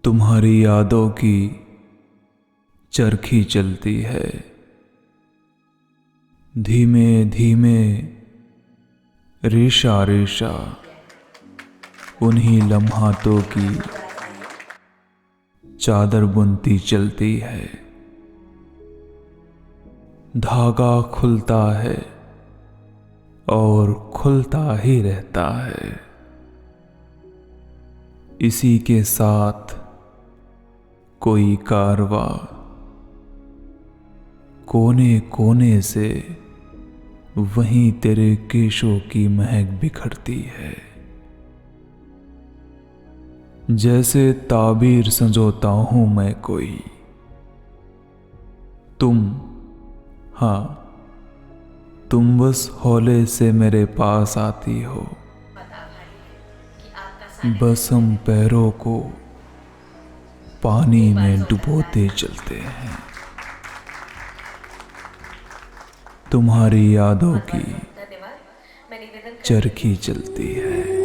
तुम्हारी यादों की चरखी चलती है, धीमे धीमे रेशा रेशा उन्हीं लम्हातों की चादर बुनती चलती है। धागा खुलता है और खुलता ही रहता है, इसी के साथ कोई कारवां कोने कोने से वहीं तेरे केशों की महक बिखरती है। जैसे ताबीर संजोता हूं मैं कोई, हाँ तुम बस हौले से मेरे पास आती हो, बस हम पैरों को पानी में डुबोते चलते हैं। तुम्हारी यादों की चरखी चलती है।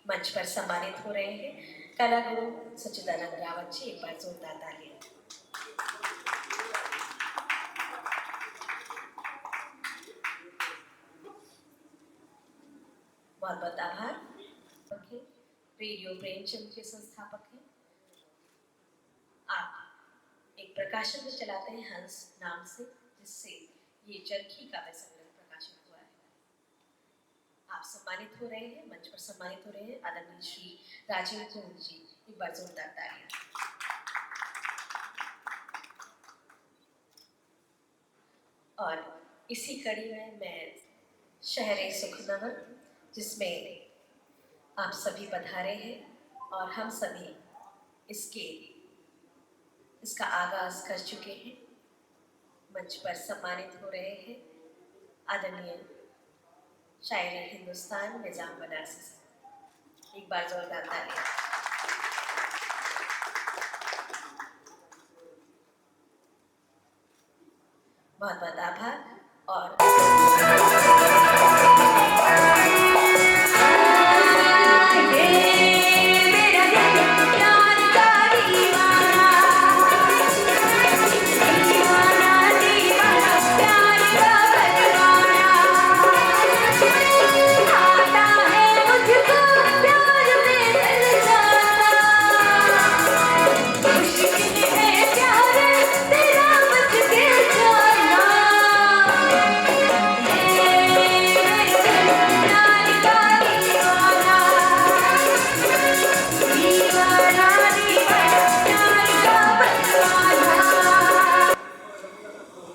मंच पर सम्मानित हो रहे हैं कला गुरु सच्चिदानंद रावत जी। एक बार जोरदार तालियां। बहुत बहुत आभार। रेडियो प्रेमचंद के संस्थापक हैं। आप एक प्रकाशन भी चलाते हैं हंस नाम से, जिससे ये चरखी का संग्रह प्रकाशित हुआ है। आप सम्मानित हो रहे हैं, मंच पर सम्मानित हो रहे हैं आदरणीय श्री राजीव कुंड जी। एक बार जोरदार तालियां। और इसी कड़ी में मैं शहरे सुखनगर, जिसमें आप सभी पधारे हैं और हम सभी इसका आगाज कर चुके हैं। मंच पर सम्मानित हो रहे हैं आदरणीय शायरे हिंदुस्तान निजाम बनारसी से। एक बार जोरदार तालियां। बहुत बहुत आभार। और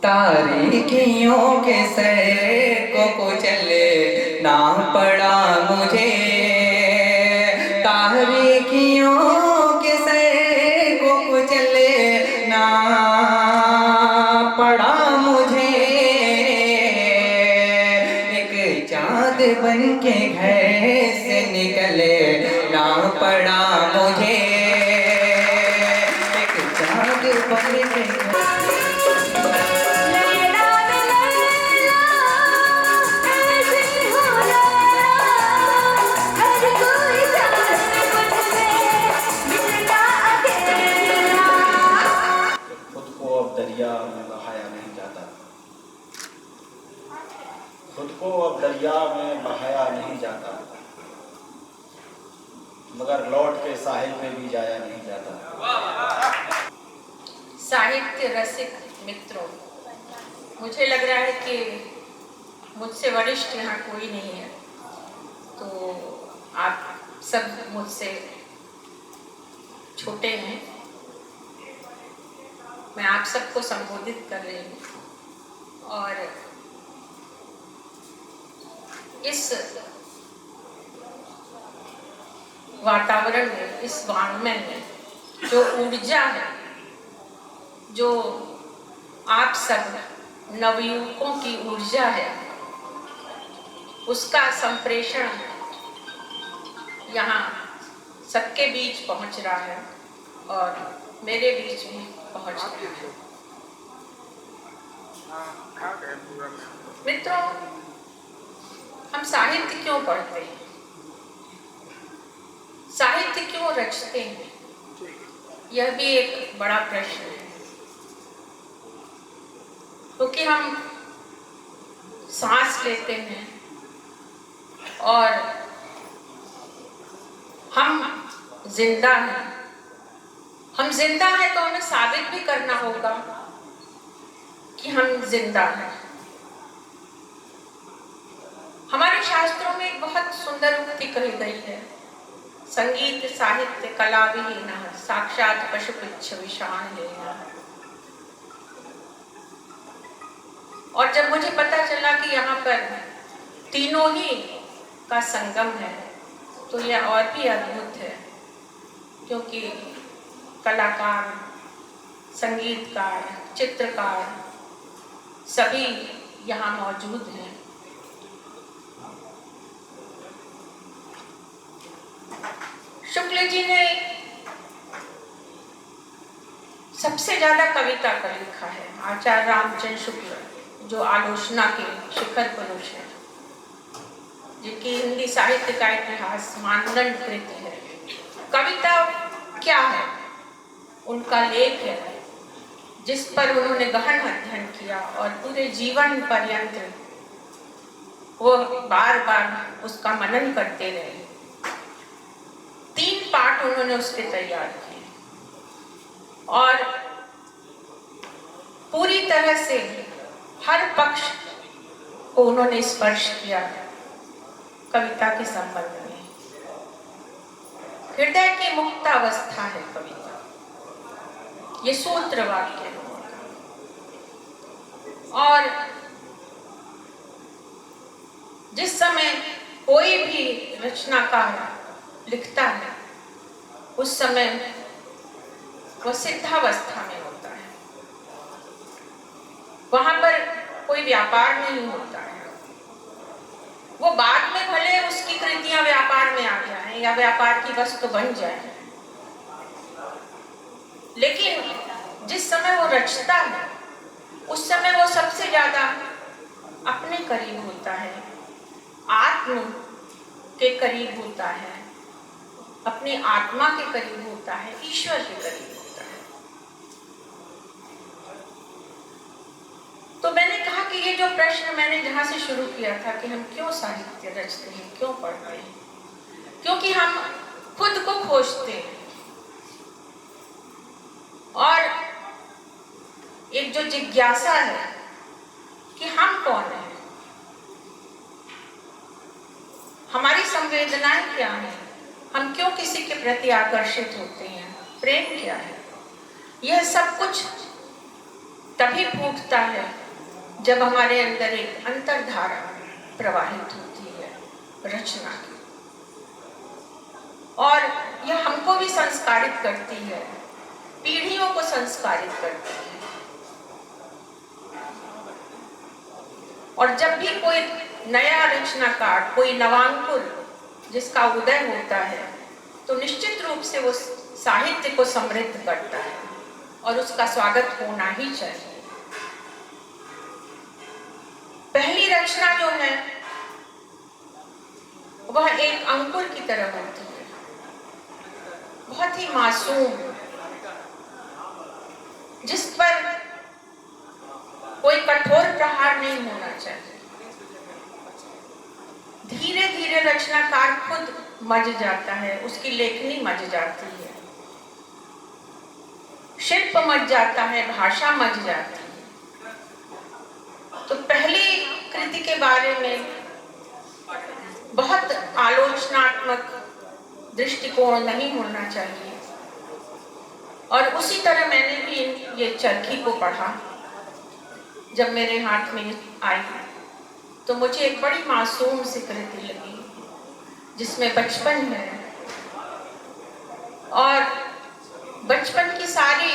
तारीकियों के सैकों को चले ना पड़ा मुझे, तारीकियों के सैकों को चले ना पड़ा मुझे। एक चाँद बन के घर से निकले ना पड़ा मुझे, एक चाँद बन के दरिया में बहाया नहीं जाता, खुद को अब दरिया में बहाया नहीं जाता, मगर लौट के साहिल में भी जाया नहीं जाता। साहित्य रसिक मित्रों, मुझे लग रहा है कि मुझसे वरिष्ठ यहाँ कोई नहीं है, तो आप सब मुझसे छोटे हैं। मैं आप सबको संबोधित कर रही हूँ और इस वातावरण में, इस वाङ्मय में जो ऊर्जा है, जो आप सब नवयुवकों की ऊर्जा है, उसका संप्रेषण यहाँ सबके बीच पहुंच रहा है और मेरे बीच भी पहुंच रहा है। मित्रों, हम साहित्य क्यों पढ़ते हैं? साहित्य क्यों रचते हैं? यह भी एक बड़ा प्रश्न है। क्योंकि हम सांस लेते हैं और हम जिंदा हैं। हम जिंदा हैं तो हमें साबित भी करना होगा कि हम जिंदा हैं। हमारे शास्त्रों में एक बहुत सुंदर उक्ति कही गई है, संगीत साहित्य कला विहीनः साक्षात पशुपुच्छ विषाण लेनः। और जब मुझे पता चला कि यहाँ पर तीनों ही का संगम है तो यह और भी अद्भुत है, क्योंकि कलाकार, संगीतकार, चित्रकार सभी यहाँ मौजूद हैं। शुक्ल जी ने सबसे ज्यादा कविता का लिखा है। आचार्य रामचंद्र शुक्ल जो आलोचना के शिखर पुरुष है, जिनकी हिंदी साहित्य का इतिहास मानदंड कृति है। कविता क्या है? उनका लेख है जिस पर उन्होंने गहन अध्ययन किया और पूरे जीवन पर्यंत वो बार बार उसका मनन करते रहे। 3 पाठ उन्होंने उसके तैयार किए और पूरी तरह से हर पक्ष को उन्होंने स्पर्श किया कविता के संबंध में। हृदय की मुक्त अवस्था है कविता, ये सूत्र वाक्य है। और जिस समय कोई भी रचनाकार लिखता है उस समय वह सिद्धावस्था में होता है। वहां पर कोई व्यापार नहीं होता है। वो बाद में भले उसकी कृतियां व्यापार में आ जाएं या व्यापार की वस्तु बन जाए, लेकिन जिस समय वो रचता है उस समय वो सबसे ज्यादा अपने करीब होता है, आत्म के करीब होता है, अपनी आत्मा के करीब होता है, ईश्वर के करीब होता है। तो मैंने कहा कि ये जो प्रश्न मैंने जहां से शुरू किया था कि हम क्यों साहित्य रचते हैं, क्यों पढ़ते हैं, क्योंकि हम खुद को खोजते हैं और एक जो जिज्ञासा है कि हम कौन हैं, हमारी संवेदनाएं क्या हैं, हम क्यों किसी के प्रति आकर्षित होते हैं, प्रेम क्या है, यह सब कुछ तभी फूटता है जब हमारे अंदर एक अंतर्धारा प्रवाहित होती है रचना की, और यह हमको भी संस्कारित करती है, पीढ़ियों को संस्कारित करती है। और जब भी कोई नया रचनाकार, कोई नवांकुर जिसका उदय होता है तो निश्चित रूप से वो साहित्य को समृद्ध करता है और उसका स्वागत होना ही चाहिए। पहली रचना जो है वह एक अंकुर की तरह होती है, बहुत ही मासूम, जिस पर कोई कठोर प्रहार नहीं होना चाहिए। धीरे धीरे रचनाकार खुद मज जाता है, उसकी लेखनी मज जाती है, शिल्प मज जाता है, भाषा मज जाती है। तो पहली कृति के बारे में बहुत आलोचनात्मक दृष्टिकोण नहीं होना चाहिए। और उसी तरह मैंने भी ये चरखी को पढ़ा। जब मेरे हाथ में आई तो मुझे एक बड़ी मासूम सी कृति लगी जिसमें बचपन है और बचपन की सारी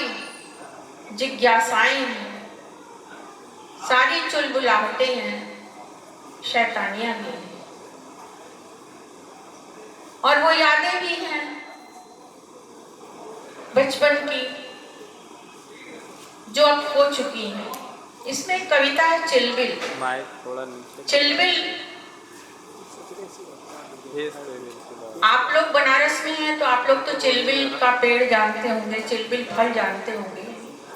जिज्ञासाएं हैं, सारी चुलबुलाहटें हैं, शैतानियां भी हैं और वो यादें भी हैं बचपन की जो अब हो चुकी हैं। इसमें एक कविता है चिलबिल। चिलबिल, आप लोग बनारस में हैं तो आप लोग तो चिलबिल का पेड़ जानते होंगे, चिलबिल फल जानते होंगे,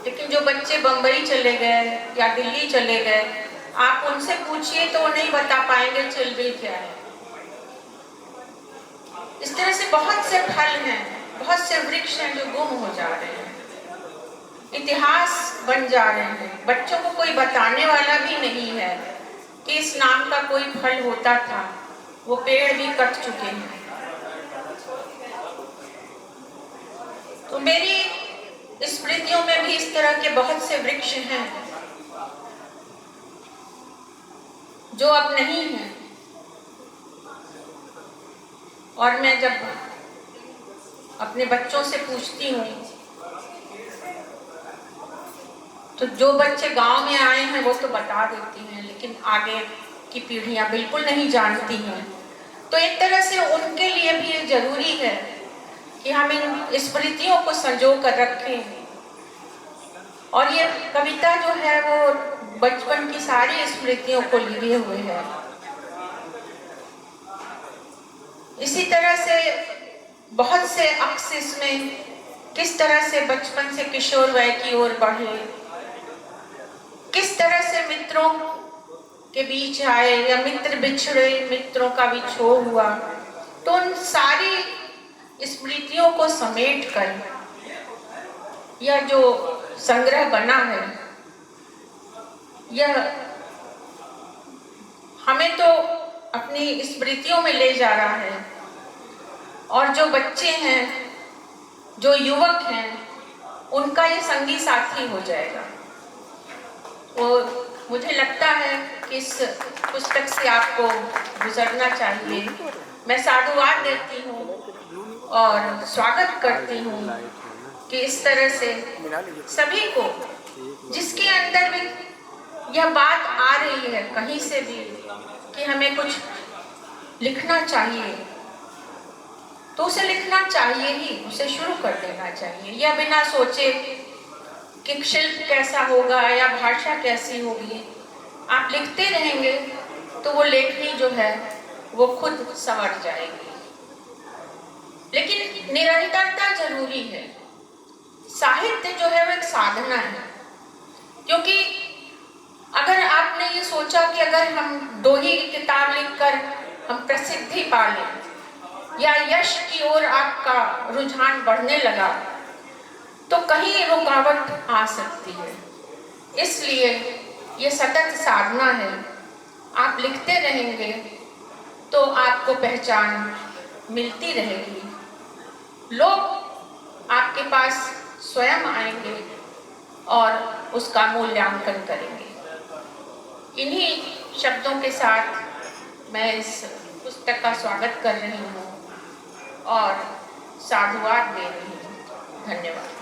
लेकिन जो बच्चे बम्बई चले गए या दिल्ली चले गए, आप उनसे पूछिए तो वो नहीं बता पाएंगे चिलबिल क्या है। इस तरह से बहुत से फल हैं, बहुत से वृक्ष हैं जो गुम हो जा रहे हैं, इतिहास बन जा रहे हैं। बच्चों को कोई बताने वाला भी नहीं है कि इस नाम का कोई फल होता था, वो पेड़ भी कट चुके हैं। तो मेरी स्मृतियों में भी इस तरह के बहुत से वृक्ष हैं जो अब नहीं हैं। और मैं जब अपने बच्चों से पूछती हूँ तो जो बच्चे गांव में आए हैं वो तो बता देती हैं, लेकिन आगे की पीढ़ियां बिल्कुल नहीं जानती हैं। तो एक तरह से उनके लिए भी ये जरूरी है कि हम इन स्मृतियों को संजो कर रखें। और ये कविता जो है वो बचपन की सारी स्मृतियों को लिए हुए है। इसी तरह से बहुत से अक्स इसमें किस तरह से बचपन से किशोर वय की ओर बढ़े, किस तरह से मित्रों के बीच आए या मित्र बिछड़े, मित्रों का विछोह हुआ। तो उन सारी स्मृतियों को समेट कर यह जो संग्रह बना है, यह हमें तो अपनी स्मृतियों में ले जा रहा है। और जो बच्चे हैं, जो युवक हैं, उनका ये संगी साथी हो जाएगा। वो मुझे लगता है कि इस पुस्तक से आपको गुजरना चाहिए। मैं साधुवाद देती हूँ और स्वागत करती हूँ कि इस तरह से सभी को, जिसके अंदर भी यह बात आ रही है कहीं से भी कि हमें कुछ लिखना चाहिए, तो उसे लिखना चाहिए ही, उसे शुरू कर देना चाहिए। या बिना सोचे कि शिल्प कैसा होगा या भाषा कैसी होगी, आप लिखते रहेंगे तो वो लेखनी जो है वो खुद संवर जाएगी। लेकिन निरंतरता जरूरी है। साहित्य जो है वो एक साधना है, क्योंकि अगर आपने ये सोचा कि अगर हम 2 ही किताब लिखकर हम प्रसिद्धि पा लें या यश की ओर आपका रुझान बढ़ने लगा, तो कहीं रुकावट आ सकती है। इसलिए ये सतत साधना है। आप लिखते रहेंगे तो आपको पहचान मिलती रहेगी। लोग आपके पास स्वयं आएंगे और उसका मूल्यांकन करेंगे। इन्हीं शब्दों के साथ मैं इस पुस्तक का स्वागत कर रही हूँ और साधुवाद दे रही हूँ। धन्यवाद।